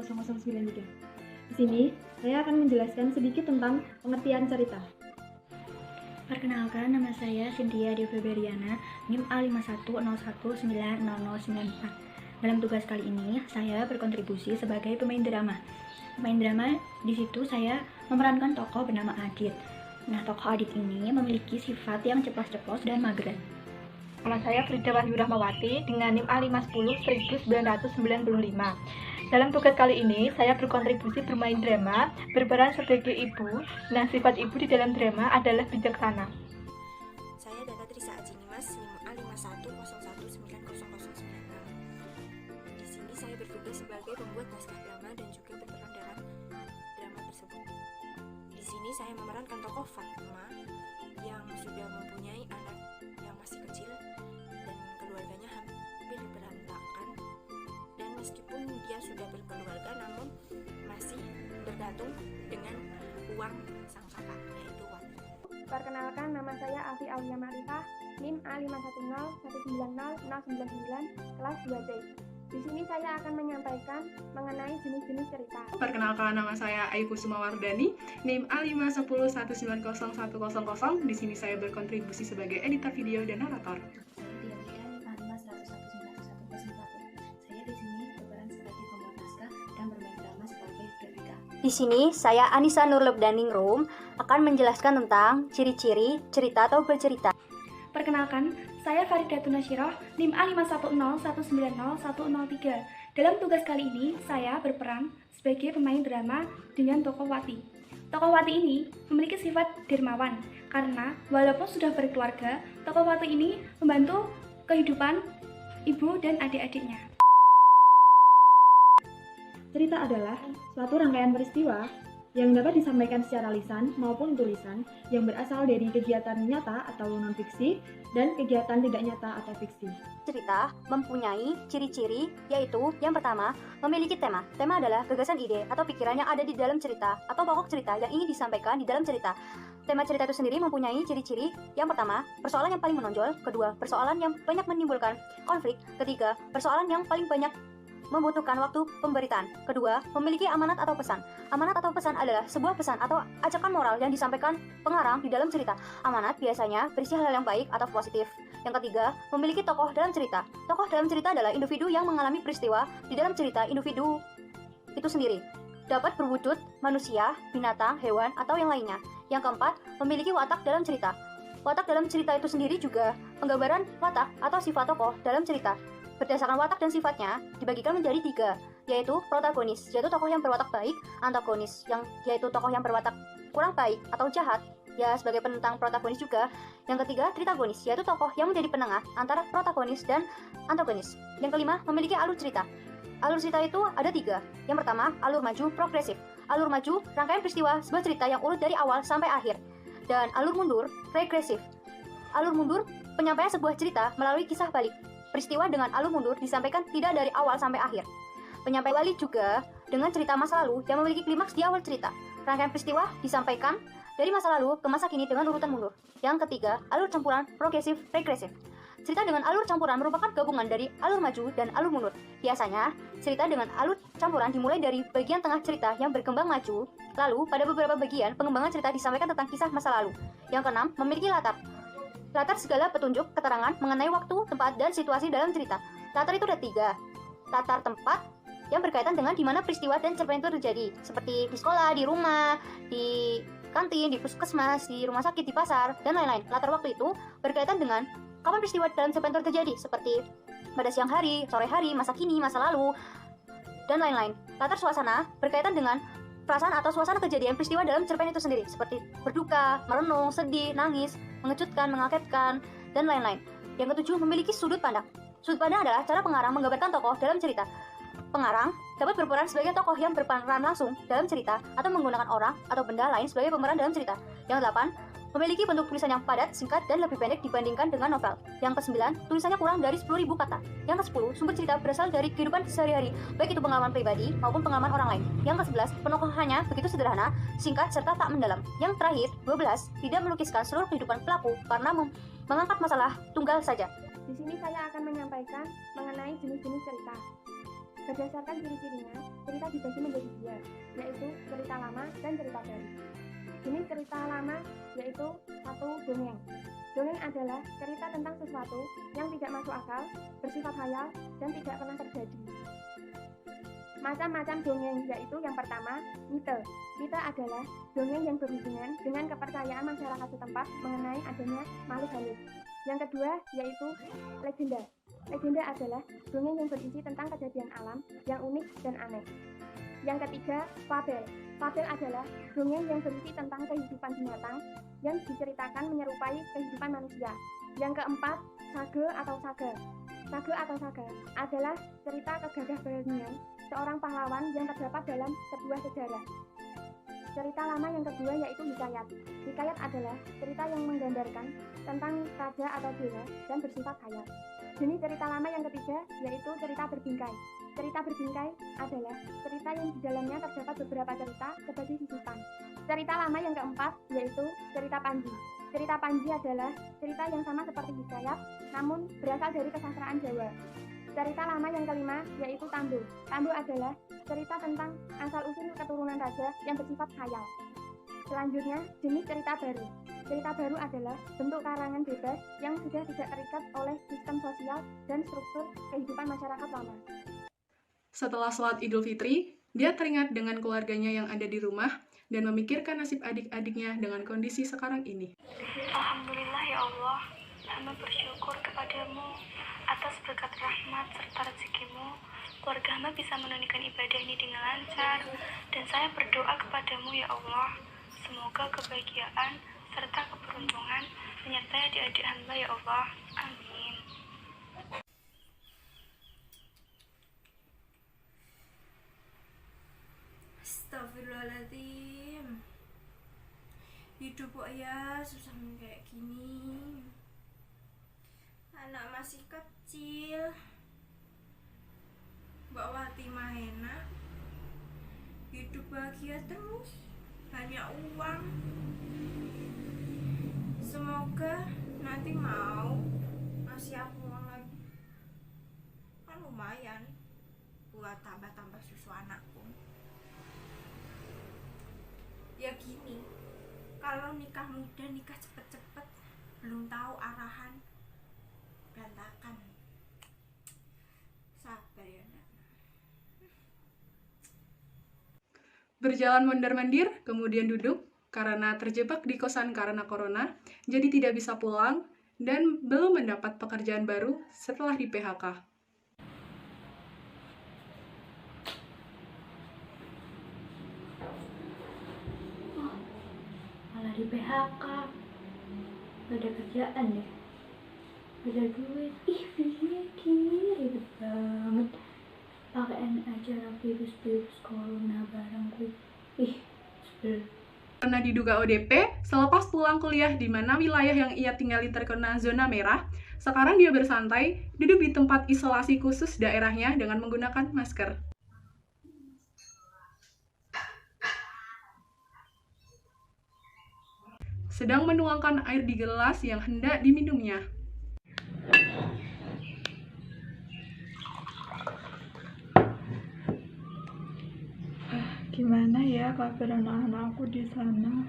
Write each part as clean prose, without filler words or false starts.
0093. Di sini, saya akan menjelaskan sedikit tentang pengertian cerita. Perkenalkan, nama saya Cynthia Deveberiana, NIM A5101900094. Dalam tugas kali ini, saya berkontribusi sebagai pemain drama. Pemain drama di situ saya memerankan tokoh bernama Adit. Nah, tokoh Adit ini memiliki sifat yang ceplas-ceplos dan mageran. Nama saya Frida Wahyu Rahmawati dengan NIM A5101995. Dalam tugas kali ini, saya berkontribusi bermain drama, berperan sebagai ibu. Nah, sifat ibu di dalam drama adalah bijaksana. Saya Dana Trisa Ajinimas, NIM A5101900096. Di sini saya bertugas sebagai pembuat naskah drama dan juga berperan dalam drama tersebut. Di sini saya memerankan tokoh Fatma yang sudah mempunyai anak yang masih kecil dan keluarganya hampir berantakan. Dan meskipun dia sudah berkeluarga, namun masih bergantung dengan uang sang kakak, yaitu Wati. Perkenalkan, nama saya Afi Aulia Marifah, NIM A51019099, kelas 2C. Di sini saya akan menyampaikan mengenai jenis-jenis cerita. Perkenalkan, nama saya Aiku Sumawardani, NIM A510190100. Di sini saya berkontribusi sebagai editor video dan narator. Di sini, saya Anissa Nurlebdaningrum akan menjelaskan tentang ciri-ciri cerita atau bercerita. Perkenalkan, saya Farida Tunasyiroh, NIM A510190103. Dalam tugas kali ini, saya berperan sebagai pemain drama dengan tokoh Wati. Tokoh Wati ini memiliki sifat dermawan, karena walaupun sudah berkeluarga, tokoh Wati ini membantu kehidupan ibu dan adik-adiknya. Cerita adalah suatu rangkaian peristiwa yang dapat disampaikan secara lisan maupun tulisan yang berasal dari kegiatan nyata atau non-fiksi dan kegiatan tidak nyata atau fiksi. Cerita mempunyai ciri-ciri, yaitu yang pertama, memiliki tema. Tema adalah gagasan ide atau pikiran yang ada di dalam cerita atau pokok cerita yang ingin disampaikan di dalam cerita. Tema cerita itu sendiri mempunyai ciri-ciri. Yang pertama, persoalan yang paling menonjol. Kedua, persoalan yang banyak menimbulkan konflik. Ketiga, persoalan yang paling banyak membutuhkan waktu pemberitaan. Kedua, memiliki amanat atau pesan. Amanat atau pesan adalah sebuah pesan atau ajakan moral yang disampaikan pengarang di dalam cerita. Amanat biasanya berisi hal yang baik atau positif. Yang ketiga, memiliki tokoh dalam cerita. Tokoh dalam cerita adalah individu yang mengalami peristiwa di dalam cerita. Individu itu sendiri dapat berwujud manusia, binatang, hewan, atau yang lainnya. Yang keempat, memiliki watak dalam cerita. Watak dalam cerita itu sendiri juga penggambaran watak atau sifat tokoh dalam cerita. Berdasarkan watak dan sifatnya dibagikan menjadi 3, yaitu protagonis, yaitu tokoh yang berwatak baik, antagonis, yaitu tokoh yang berwatak kurang baik atau jahat, ya sebagai penentang protagonis juga. Yang ketiga, tritagonis, yaitu tokoh yang menjadi penengah antara protagonis dan antagonis. Yang kelima, memiliki alur cerita. Alur cerita itu ada 3. Yang pertama, alur maju progresif. Alur maju, rangkaian peristiwa sebuah cerita yang urut dari awal sampai akhir. Dan alur mundur, regresif. Alur mundur, penyampaian sebuah cerita melalui kisah balik. Peristiwa dengan alur mundur disampaikan tidak dari awal sampai akhir. Penyampaian balik juga dengan cerita masa lalu yang memiliki klimaks di awal cerita. Rangkaian peristiwa disampaikan dari masa lalu ke masa kini dengan urutan mundur. Yang ketiga, alur campuran progresif regresif. Cerita dengan alur campuran merupakan gabungan dari alur maju dan alur mundur. Biasanya, cerita dengan alur campuran dimulai dari bagian tengah cerita yang berkembang maju, lalu pada beberapa bagian pengembangan cerita disampaikan tentang kisah masa lalu. Yang keenam, memiliki latar. Latar segala petunjuk, keterangan mengenai waktu, tempat, dan situasi dalam cerita. Latar itu ada 3. Latar tempat yang berkaitan dengan di mana peristiwa dan cerpen itu terjadi, seperti di sekolah, di rumah, di kantin, di puskesmas, di rumah sakit, di pasar, dan lain-lain. Latar waktu itu berkaitan dengan kapan peristiwa dalam cerpen itu terjadi, seperti pada siang hari, sore hari, masa kini, masa lalu, dan lain-lain. Latar suasana berkaitan dengan perasaan atau suasana kejadian peristiwa dalam cerpen itu sendiri, seperti berduka, merenung, sedih, nangis, mengejutkan, mengagetkan, dan lain-lain. Yang ketujuh, memiliki sudut pandang. Sudut pandang adalah cara pengarang menggambarkan tokoh dalam cerita. Pengarang dapat berperan sebagai tokoh yang berperan langsung dalam cerita atau menggunakan orang atau benda lain sebagai pemeran dalam cerita. Yang 8, memiliki bentuk tulisan yang padat, singkat, dan lebih pendek dibandingkan dengan novel. Yang ke-9, tulisannya kurang dari 10.000 kata. Yang ke-10, sumber cerita berasal dari kehidupan sehari-hari, baik itu pengalaman pribadi maupun pengalaman orang lain. Yang ke-11, penokohannya begitu sederhana, singkat, serta tak mendalam. Yang terakhir, 12, tidak melukiskan seluruh kehidupan pelaku karena mengangkat masalah tunggal saja. Di sini saya akan menyampaikan mengenai jenis-jenis cerita. Berdasarkan ciri-cirinya, cerita dibagi menjadi dua, yaitu cerita lama dan cerita baru. Jenis cerita lama yaitu satu, dongeng. Dongeng adalah cerita tentang sesuatu yang tidak masuk akal, bersifat khayal, dan tidak pernah terjadi. Macam-macam dongeng yaitu yang pertama, mite. Mite adalah dongeng yang berhubungan dengan kepercayaan masyarakat setempat mengenai adanya makhluk halus. Yang kedua yaitu legenda. Legenda adalah dongeng yang berisi tentang kejadian alam yang unik dan aneh. Yang ketiga, fabel. Fabel adalah dongeng yang berisi tentang kehidupan binatang yang diceritakan menyerupai kehidupan manusia. Yang keempat, sage atau saga. Sage atau saga adalah cerita kegagah-beranian seorang pahlawan yang terdapat dalam sebuah sejarah. Cerita lama yang kedua yaitu hikayat. Hikayat adalah cerita yang menggambarkan tentang raja atau dewa dan bersifat khayal. Jenis cerita lama yang ketiga yaitu cerita berbingkai. Cerita berbingkai adalah cerita yang di dalamnya terdapat beberapa cerita sebagai sisipan. Cerita lama yang keempat yaitu cerita panji. Cerita panji adalah cerita yang sama seperti hikayat, namun berasal dari kesastraan Jawa. Cerita lama yang kelima yaitu tambo. Tambo adalah cerita tentang asal-usul keturunan raja yang bersifat khayal. Selanjutnya, jenis cerita baru. Cerita baru adalah bentuk karangan bebas yang sudah tidak terikat oleh sistem sosial dan struktur kehidupan masyarakat lama. Setelah sholat Idul Fitri, dia teringat dengan keluarganya yang ada di rumah dan memikirkan nasib adik-adiknya dengan kondisi sekarang ini. Alhamdulillah ya Allah, hamba bersyukur kepadamu atas berkat rahmat serta rezekimu. Keluarga hamba bisa menunaikan ibadah ini dengan lancar, dan saya berdoa kepadamu ya Allah, semoga kebahagiaan serta keberuntungan menyertai adik-adik hamba ya Allah. Amin. Astagfirullahaladzim. Hidup kok ya susah kayak gini. Anak masih kecil, Mbak Wati mah enak, hidup bahagia terus, banyak uang. Semoga nanti mau ngasih aku uang lagi, kan lumayan buat tambah-tambah susu anakku. Ya gini, kalau nikah muda, nikah cepet-cepet, belum tahu arahan, berantakan. Sabar ya nak. Berjalan mondar-mandir, kemudian duduk, karena terjebak di kosan karena corona, jadi tidak bisa pulang, dan belum mendapat pekerjaan baru setelah di PHK. Malah di PHK, gak ada kerjaan deh, gak ada duit. Ih, gini ribet banget, pakaian acara virus corona barang gue. Ih, sebel. Karena diduga ODP, selepas pulang kuliah di mana wilayah yang ia tinggali terkena zona merah, sekarang dia bersantai, duduk di tempat isolasi khusus daerahnya dengan menggunakan masker. Sedang menuangkan air di gelas yang hendak diminumnya. Gimana ya kabar anak-anakku di sana?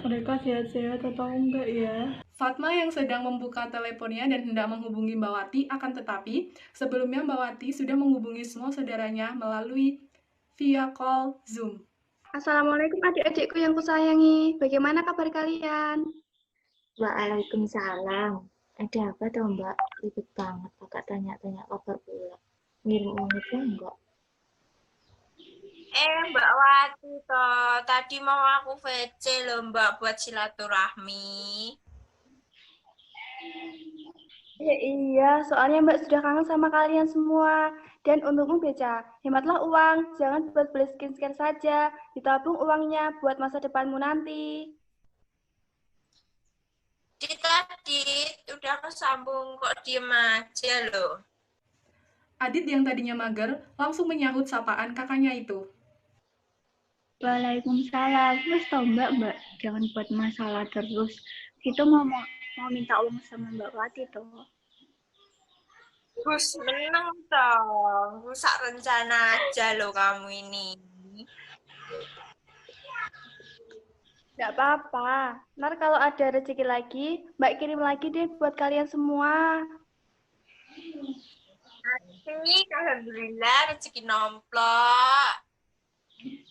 Mereka sehat-sehat atau enggak ya? Fatma yang sedang membuka teleponnya dan hendak menghubungi Mbak Wati, akan tetapi sebelumnya Mbak Wati sudah menghubungi semua saudaranya melalui via call Zoom. Assalamualaikum adik-adikku yang kusayangi. Bagaimana kabar kalian? Waalaikumsalam. Ada apa toh mbak? Ribet banget kakak tanya-tanya kabar pula. Ngirim uang itu enggak? Mbak Wati toh, tadi mau aku VC loh Mbak buat silaturahmi. Iya, soalnya Mbak sudah kangen sama kalian semua. Dan untukmu Beca, hematlah uang, jangan buat beli skincare saja, ditabung uangnya buat masa depanmu nanti. Tadi udah kesambung kok diem aja loh. Adit yang tadinya mager langsung menyahut sapaan kakaknya itu. Waalaikumsalam. Wes toh mbak, jangan buat masalah terus. Kita mau minta uang sama Mbak Wati toh. Gus menang dong. Rusak rencana aja loh kamu ini. Nggak apa-apa. Ntar kalau ada rezeki lagi, Mbak kirim lagi deh buat kalian semua. Asik, alhamdulillah rezeki nomplok.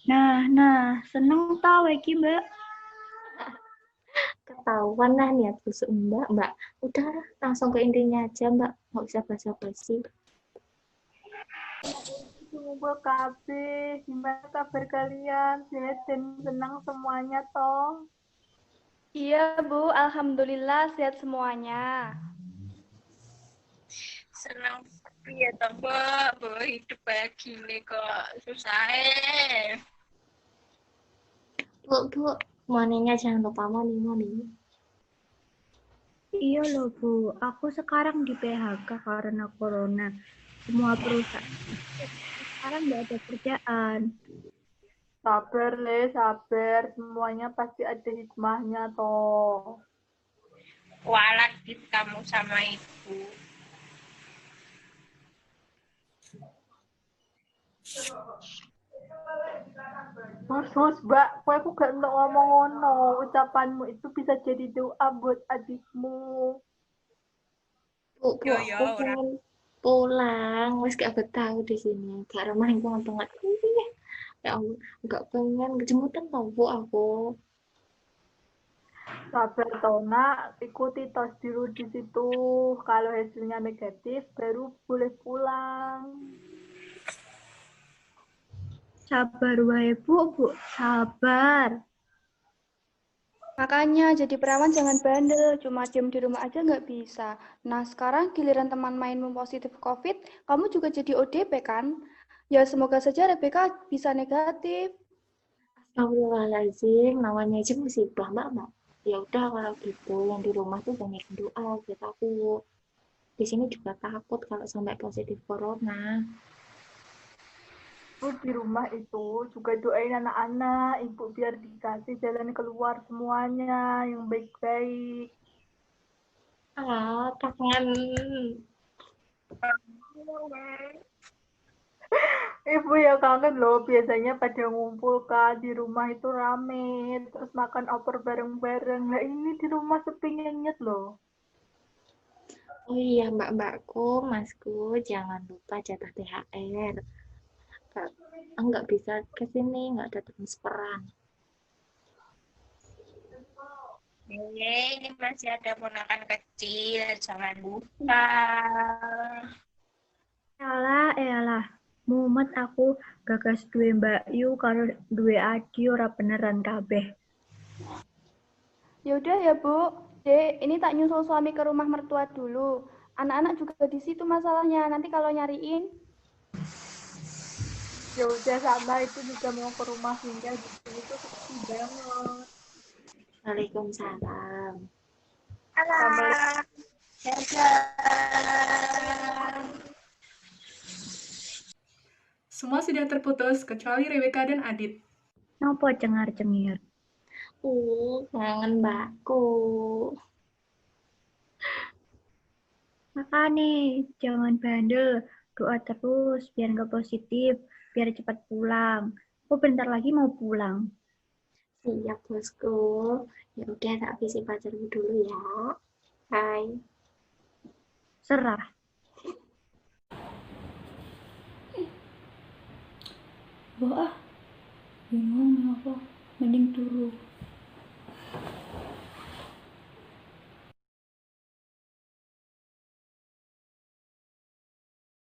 Nah, seneng tau iki Mbak. Ketahuan lah niat busuk Mbak. Udah langsung ke intinya aja Mbak, nggak usah basa-basi. Kumpul kabeh, gimana kabar kalian? Sehat dan senang semuanya toh? Iya, Bu. Alhamdulillah sehat semuanya. Senang ya toh, Mbak. Hidup kayak gini kok susah. Bu, moneynya jangan lupa money. Iya loh Bu, aku sekarang di PHK karena corona. Semua perusahaan sekarang nggak ada kerjaan. Sabar, sabar. Semuanya pasti ada hikmahnya toh. Walat kamu sama ibu. Terus, Mbak, aku gak untuk ngomong ngono. Ucapanmu itu bisa jadi doa buat adikmu. Bu, Yo, aku pengen pulang. Wes gak betah di sini. Gak ramah lingkungan banget. Ya Allah, gak pengen kejemutan tau Bu aku. Sabar toh, nak. Ikuti tos dulu di situ. Kalau hasilnya negatif, baru boleh pulang. Sabar wae Bu, sabar. Makanya jadi perawan jangan bandel, cuma diem di rumah aja nggak bisa. Nah sekarang giliran teman mainmu positif COVID, kamu juga jadi ODP kan? Ya semoga saja Rebecca bisa negatif. Astagfirullahaladzim, namanya aja musibah Mbak. Ya udah kalau gitu, yang di rumah tuh banyak doa buat aku. Di sini juga takut kalau sampai positif corona. Terus di rumah itu juga doain anak-anak, ibu biar dikasih jalan keluar semuanya yang baik-baik. Kangen. Ibu ya kangen loh, biasanya pada ngumpul kan di rumah itu rame, terus makan opor bareng-bareng. Nah ini di rumah sepi nyenyet loh. Oh iya mbakku, masku, jangan lupa jatah THR. Nggak bisa ke sini, nggak ada transferan. Ini masih ada ponakan kecil, jangan lupa. Elah. Mumet aku gagas duwe Mbak Yu karo duwe Adi ora beneran kabeh. Ya udah ya Bu, Dek, ini tak nyusul suami ke rumah mertua dulu. Anak-anak juga di situ masalahnya. Nanti kalau nyariin, Ya udah sama itu juga mau ke rumah tinggal di sini tuh sepi banget. Waalaikumsalam. Halo. Semua sudah terputus kecuali Rebecca dan Adit. Nopo cengar-cengir? Kangen mbakku. Makanya jangan bandel, doa terus biar nggak positif, biar cepat pulang. Aku bentar lagi mau pulang. Siap bosku. Ya udah tak visi pacarku dulu ya. Hai. Serah. Wah, bingung apa? Mending turu.